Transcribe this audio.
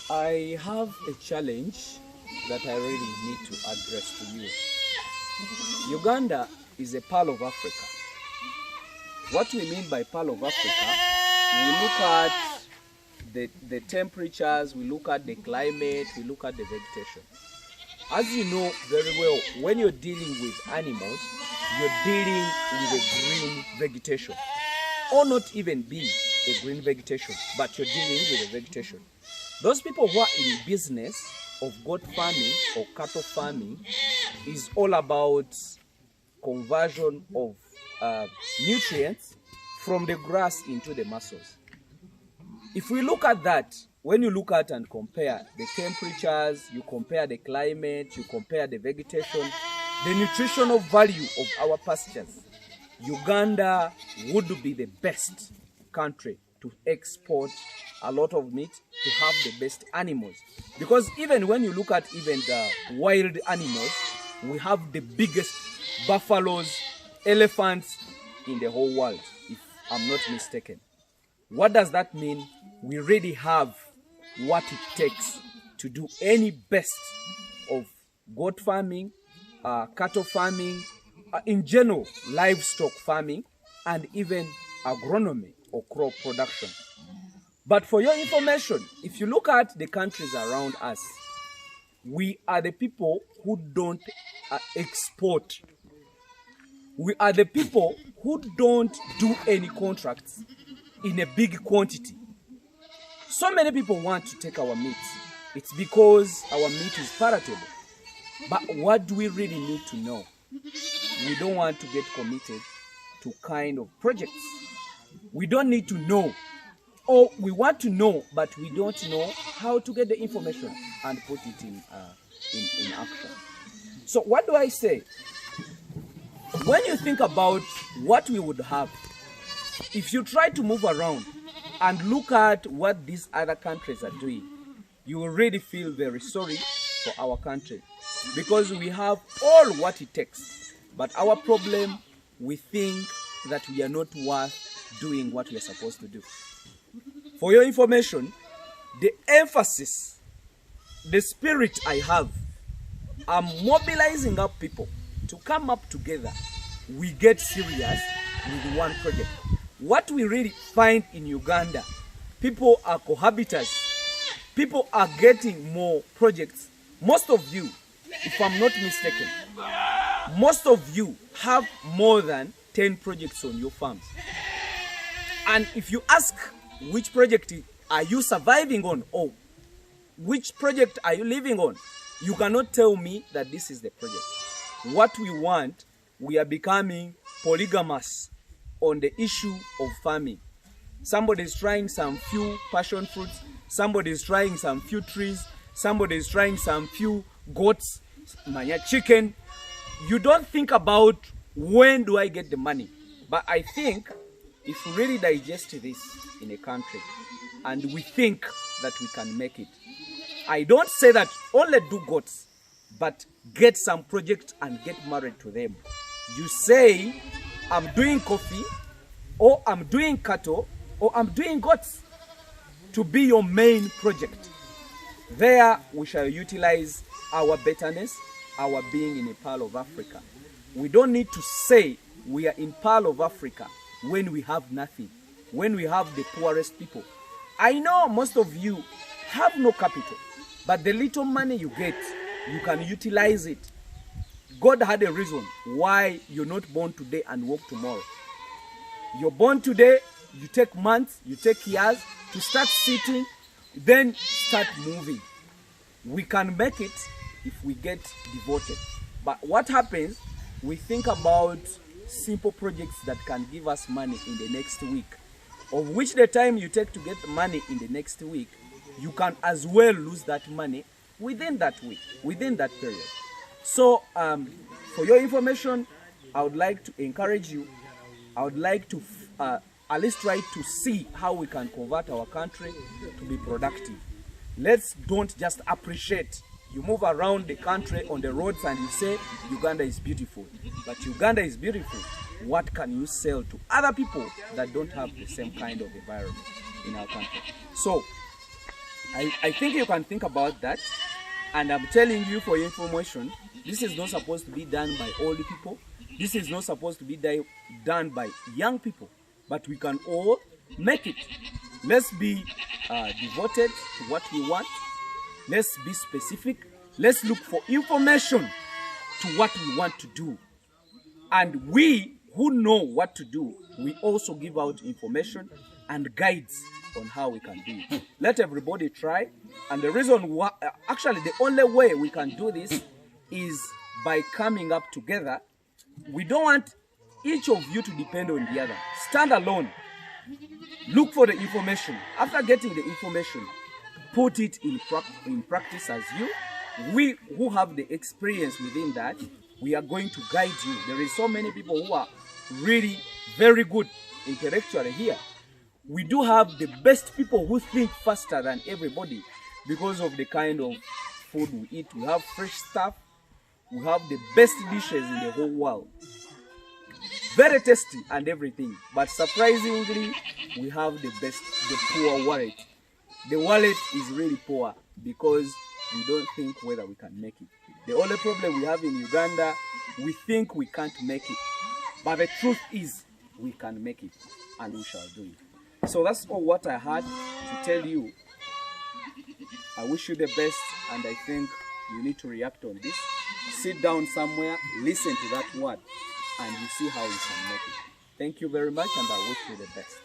I have a challenge that I really need to address to you. Uganda is a pearl of Africa. What we mean by pearl of Africa, we look at the temperatures, we look at the climate, we look at the vegetation. As you know very well, when you're dealing with animals, you're dealing with a green vegetation. Or not even be a green vegetation, but you're dealing with a vegetation. Those people who are in business of goat farming or cattle farming is all about conversion of nutrients from the grass into the muscles. If we look at that, when you look at and compare the temperatures, you compare the climate, you compare the vegetation, the nutritional value of our pastures, Uganda would be the best country to export a lot of meat, to have the best animals. Because even when you look at even the wild animals, we have the biggest buffaloes, elephants in the whole world, if I'm not mistaken. What does that mean? We really have what it takes to do any best of goat farming, cattle farming, in general, livestock farming, and even agronomy or crop production. But for your information, if you look at the countries around us, we are the people who don't export. We are the people who don't do any contracts in a big quantity. So many people want to take our meat. It's because our meat is palatable. But what do we really need to know? We don't want to get committed to kind of projects. We don't need to know. Or we want to know, but we don't know how to get the information and put it in action. So what do I say? When you think about what we would have, if you try to move around and look at what these other countries are doing, you will really feel very sorry for our country. Because we have all what it takes. But our problem, we think that we are not worth doing what we are supposed to do. For your information, the emphasis, the spirit I have, I'm mobilizing up people to come up together. We get serious with one project. What we really find in Uganda, people are cohabitants. People are getting more projects. Most of you, if I'm not mistaken, most of you have more than 10 projects on your farms. And if you ask which project are you surviving on, or which project are you living on, you cannot tell me that this is the project. What we want, we are becoming polygamous on the issue of farming. Somebody is trying some few passion fruits, somebody is trying some few trees, somebody is trying some few goats, chicken. You don't think about when do I get the money. But I think if we really digest this in a country and we think that we can make it, I don't say that only do goats, but get some projects and get married to them. You say, I'm doing coffee, or I'm doing cattle, or I'm doing goats to be your main project. There we shall utilize our betterness, our being in a pearl of Africa. We don't need to say we are in pearl of Africa when we have nothing, when we have the poorest people. I know most of you have no capital, but the little money you get, you can utilize it. God had a reason why you're not born today and work tomorrow. You're born today, you take months, you take years to start sitting, then start moving. We can make it if we get devoted. But what happens, we think about simple projects that can give us money in the next week, of which the time you take to get money in the next week, you can as well lose that money within that week, within that period. So for your information, I would like to encourage you. I would like to at least try to see how we can convert our country to be productive. Let's don't just appreciate. You move around the country on the roads and you say Uganda is beautiful. But Uganda is beautiful. What can you sell to other people that don't have the same kind of environment in our country? So I think you can think about that. And I'm telling you for your information, this is not supposed to be done by old people. This is not supposed to be done by young people. But we can all make it. Let's be devoted to what we want. Let's be specific. Let's look for information to what we want to do. And we who know what to do, we also give out information and guides on how we can do it. Let everybody try. And the reason why, actually the only way we can do this is by coming up together. We don't want each of you to depend on the other. Stand alone. Look for the information. After getting the information, put it in practice as you. We who have the experience within that, we are going to guide you. There is so many people who are really very good intellectually here. We do have the best people who think faster than everybody because of the kind of food we eat. We have fresh stuff. We have the best dishes in the whole world. Very tasty and everything. But surprisingly, we have the poor wallet. The wallet is really poor because we don't think whether we can make it. The only problem we have in Uganda, we think we can't make it. But the truth is, we can make it and we shall do it. So that's all what I had to tell you. I wish you the best, and I think you need to react on this. Sit down somewhere, listen to that word, and you see how you can make it. Thank you very much, and I wish you the best.